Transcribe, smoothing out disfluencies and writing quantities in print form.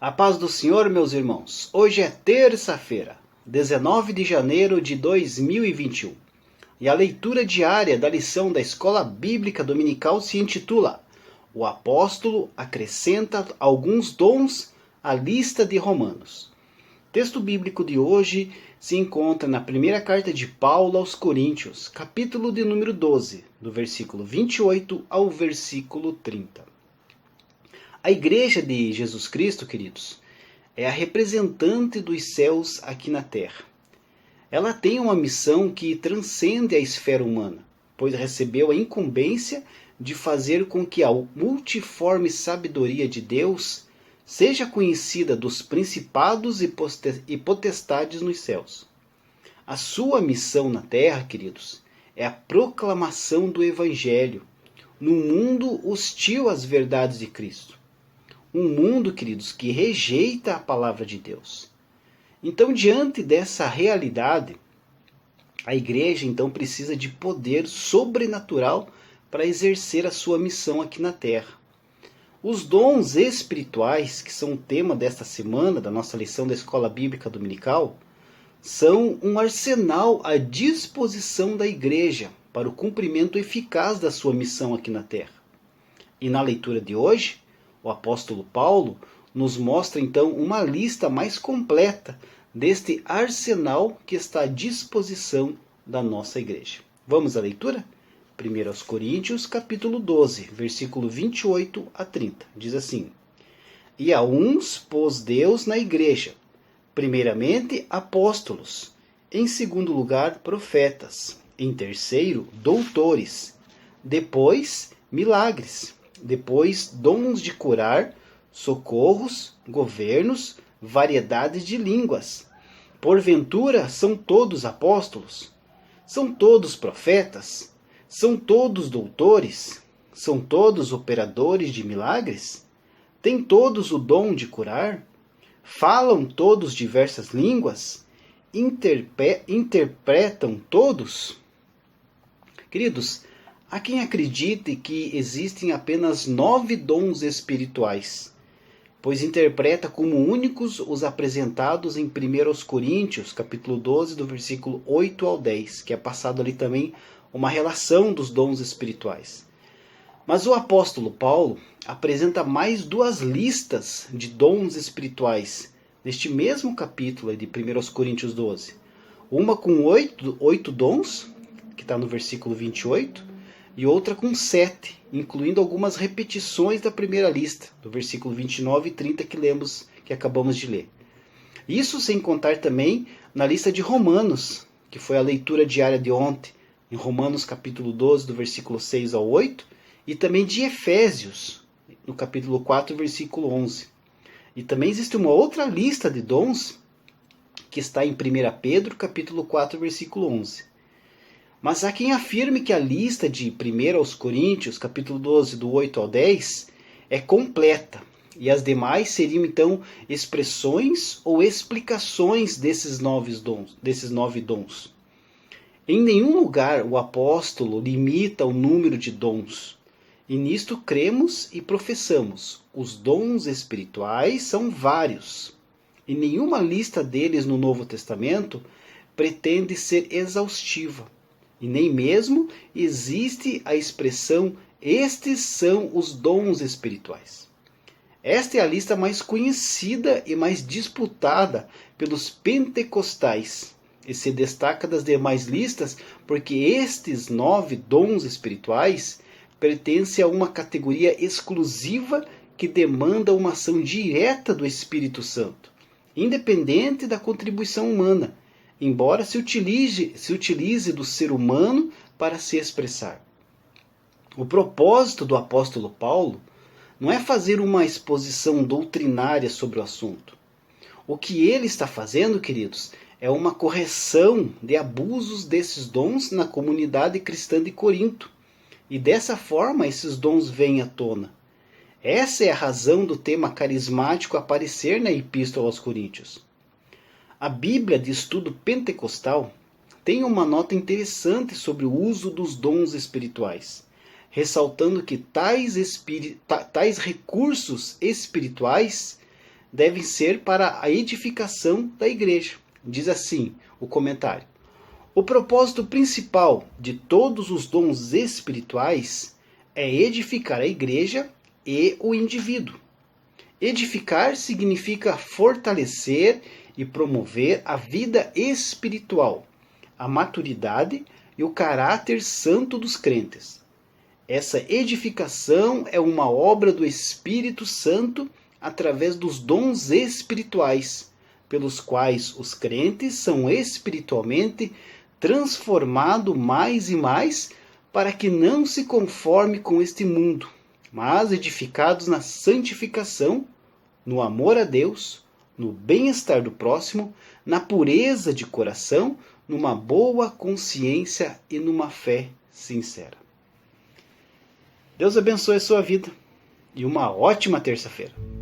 A paz do Senhor, meus irmãos. Hoje é terça-feira, 19 de janeiro de 2021. E a leitura diária da lição da Escola Bíblica Dominical se intitula O Apóstolo acrescenta alguns dons à lista de Romanos. O texto bíblico de hoje se encontra na primeira carta de Paulo aos Coríntios, capítulo de número 12, do versículo 28 ao versículo 30. A Igreja de Jesus Cristo, queridos, é a representante dos céus aqui na terra. Ela tem uma missão que transcende a esfera humana, pois recebeu a incumbência de fazer com que a multiforme sabedoria de Deus seja conhecida dos principados e potestades nos céus. A sua missão na terra, queridos, é a proclamação do Evangelho num mundo hostil às verdades de Cristo. Um mundo, queridos, que rejeita a palavra de Deus. Então, diante dessa realidade, a igreja então precisa de poder sobrenatural para exercer a sua missão aqui na terra. Os dons espirituais, que são o tema desta semana, da nossa lição da Escola Bíblica Dominical, são um arsenal à disposição da igreja para o cumprimento eficaz da sua missão aqui na terra. E na leitura de hoje, o apóstolo Paulo nos mostra então uma lista mais completa deste arsenal que está à disposição da nossa igreja. Vamos à leitura? 1 Coríntios, capítulo 12, versículo 28 a 30. Diz assim: E a uns pôs Deus na igreja, primeiramente apóstolos, em segundo lugar profetas, em terceiro doutores, depois milagres, depois dons de curar, socorros, governos, variedades de línguas. Porventura são todos apóstolos? São todos profetas? São todos doutores? São todos operadores de milagres? Têm todos o dom de curar? Falam todos diversas línguas? Interpretam todos? Queridos, há quem acredite que existem apenas 9 dons espirituais, pois interpreta como únicos os apresentados em 1 Coríntios, capítulo 12, do versículo 8 ao 10, que é passado ali também uma relação dos dons espirituais. Mas o apóstolo Paulo apresenta mais 2 listas de dons espirituais, neste mesmo capítulo de 1 Coríntios 12. Uma com 8 dons, que está no versículo 28, e outra com 7, incluindo algumas repetições da primeira lista, do versículo 29 e 30 que acabamos de ler. Isso sem contar também na lista de Romanos, que foi a leitura diária de ontem, em Romanos capítulo 12, do versículo 6 ao 8, e também de Efésios, no capítulo 4, versículo 11. E também existe uma outra lista de dons, que está em 1 Pedro, capítulo 4, versículo 11. Mas há quem afirme que a lista de 1 Coríntios, capítulo 12, do 8 ao 10, é completa, e as demais seriam então expressões ou explicações desses 9 dons. Em nenhum lugar o apóstolo limita o número de dons, e nisto cremos e professamos. Os dons espirituais são vários, e nenhuma lista deles no Novo Testamento pretende ser exaustiva. E nem mesmo existe a expressão estes são os dons espirituais. Esta é a lista mais conhecida e mais disputada pelos pentecostais. E se destaca das demais listas porque estes 9 dons espirituais pertencem a uma categoria exclusiva que demanda uma ação direta do Espírito Santo, independente da contribuição humana, embora se utilize do ser humano para se expressar. O propósito do apóstolo Paulo não é fazer uma exposição doutrinária sobre o assunto. O que ele está fazendo, queridos, é uma correção de abusos desses dons na comunidade cristã de Corinto. E dessa forma esses dons vêm à tona. Essa é a razão do tema carismático aparecer na Epístola aos Coríntios. A Bíblia de Estudo Pentecostal tem uma nota interessante sobre o uso dos dons espirituais, ressaltando que tais recursos espirituais devem ser para a edificação da igreja. Diz assim o comentário: o propósito principal de todos os dons espirituais é edificar a igreja e o indivíduo. Edificar significa fortalecer e promover a vida espiritual, a maturidade e o caráter santo dos crentes. Essa edificação é uma obra do Espírito Santo através dos dons espirituais, pelos quais os crentes são espiritualmente transformados mais e mais para que não se conforme com este mundo, mas edificados na santificação, no amor a Deus, no bem-estar do próximo, na pureza de coração, numa boa consciência e numa fé sincera. Deus abençoe a sua vida e uma ótima terça-feira.